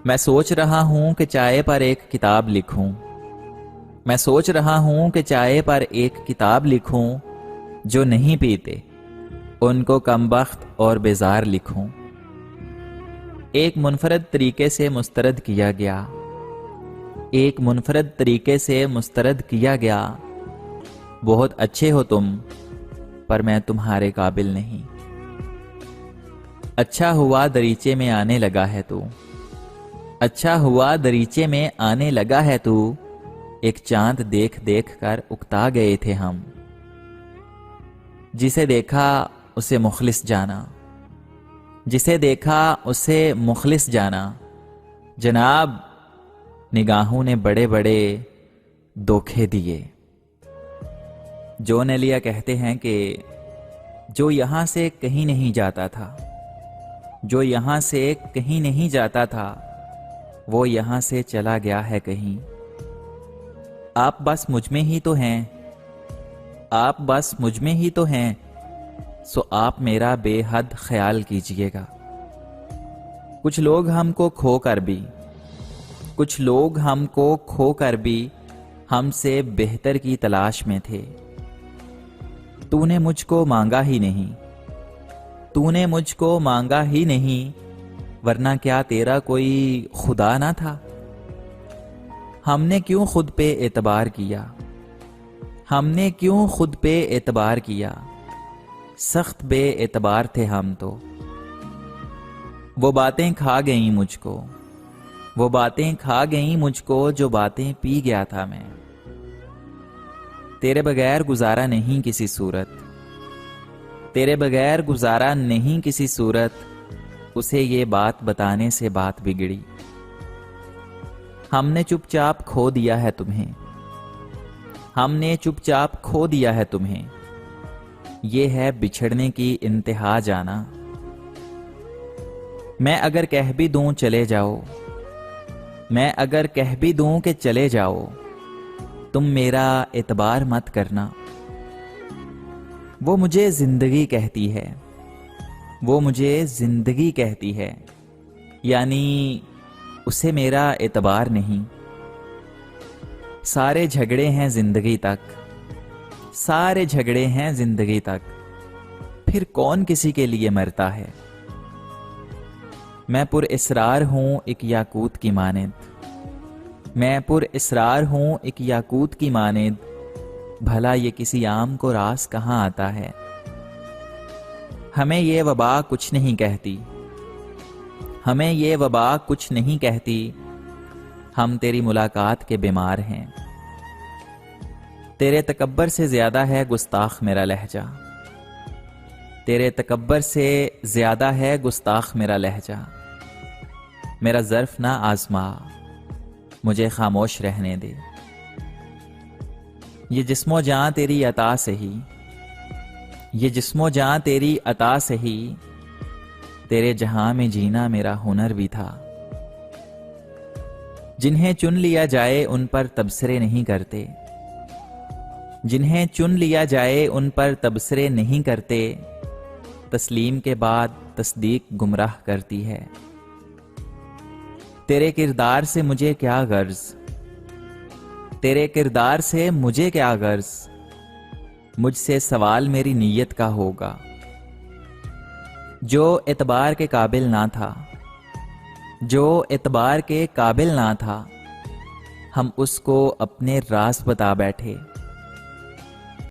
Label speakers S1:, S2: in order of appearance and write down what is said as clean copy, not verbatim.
S1: میں سوچ رہا ہوں کہ چائے پر ایک کتاب لکھوں، میں سوچ رہا ہوں کہ چائے پر ایک کتاب لکھوں، جو نہیں پیتے ان کو کمبخت اور بیزار لکھوں۔ ایک منفرد طریقے سے مسترد کیا گیا، ایک منفرد طریقے سے مسترد کیا گیا، بہت اچھے ہو تم پر میں تمہارے قابل نہیں۔ اچھا ہوا دریچے میں آنے لگا ہے تو، اچھا ہوا دریچے میں آنے لگا ہے تو، ایک چاند دیکھ دیکھ کر اکتا گئے تھے ہم۔ جسے دیکھا اسے مخلص جانا، جسے دیکھا اسے مخلص جانا، جناب نگاہوں نے بڑے بڑے دھوکے دیے۔ جون ایلیا کہتے ہیں کہ جو یہاں سے کہیں نہیں جاتا تھا، جو یہاں سے کہیں نہیں جاتا تھا، وہ یہاں سے چلا گیا ہے کہیں۔ آپ بس مجھ میں ہی تو ہیں، آپ بس مجھ میں ہی تو ہیں، سو آپ میرا بے حد خیال کیجئے گا۔ کچھ لوگ ہم کو کھو کر بھی، کچھ لوگ ہم کو کھو کر بھی ہم سے بہتر کی تلاش میں تھے۔ تو نے مجھ کو مانگا ہی نہیں، تو نے مجھ کو مانگا ہی نہیں، ورنہ کیا تیرا کوئی خدا نہ تھا؟ ہم نے کیوں خود پہ اعتبار کیا، ہم نے کیوں خود پہ اعتبار کیا، سخت بے اعتبار تھے ہم تو۔ وہ باتیں کھا گئیں مجھ کو، وہ باتیں کھا گئیں مجھ کو، جو باتیں پی گیا تھا میں۔ تیرے بغیر گزارا نہیں کسی صورت، تیرے بغیر گزارا نہیں کسی صورت، اسے یہ بات بتانے سے بات بگڑی۔ ہم نے چپ چاپ کھو دیا ہے تمہیں، ہم نے چپ چاپ کھو دیا ہے تمہیں، یہ ہے بچھڑنے کی انتہا جانا۔ میں اگر کہہ بھی دوں چلے جاؤ، میں اگر کہہ بھی دوں کہ چلے جاؤ، تم میرا اعتبار مت کرنا۔ وہ مجھے زندگی کہتی ہے، وہ مجھے زندگی کہتی ہے، یعنی اسے میرا اعتبار نہیں۔ سارے جھگڑے ہیں زندگی تک، سارے جھگڑے ہیں زندگی تک، پھر کون کسی کے لیے مرتا ہے؟ میں پر اسرار ہوں ایک یاقوت کی مانند، میں پر اسرار ہوں ایک یاقوت کی مانند، بھلا یہ کسی عام کو راس کہاں آتا ہے؟ ہمیں یہ وبا کچھ نہیں کہتی، ہمیں یہ وبا کچھ نہیں کہتی، ہم تیری ملاقات کے بیمار ہیں۔ تیرے تکبر سے زیادہ ہے گستاخ میرا لہجہ، تیرے تکبر سے زیادہ ہے گستاخ میرا لہجہ، میرا ظرف نہ آزما، مجھے خاموش رہنے دے۔ یہ جسم و جاں تیری عطا سے ہی، یہ جسم و جاں تیری عطا سے ہی، تیرے جہاں میں جینا میرا ہنر بھی تھا۔ جنہیں چن لیا جائے ان پر تبصرے نہیں کرتے، جنہیں چن لیا جائے ان پر تبصرے نہیں کرتے، تسلیم کے بعد تصدیق گمراہ کرتی ہے۔ تیرے کردار سے مجھے کیا غرض، تیرے کردار سے مجھے کیا غرض، مجھ سے سوال میری نیت کا ہوگا۔ جو اعتبار کے قابل نہ تھا، جو اعتبار کے قابل نہ تھا، ہم اس کو اپنے راز بتا بیٹھے۔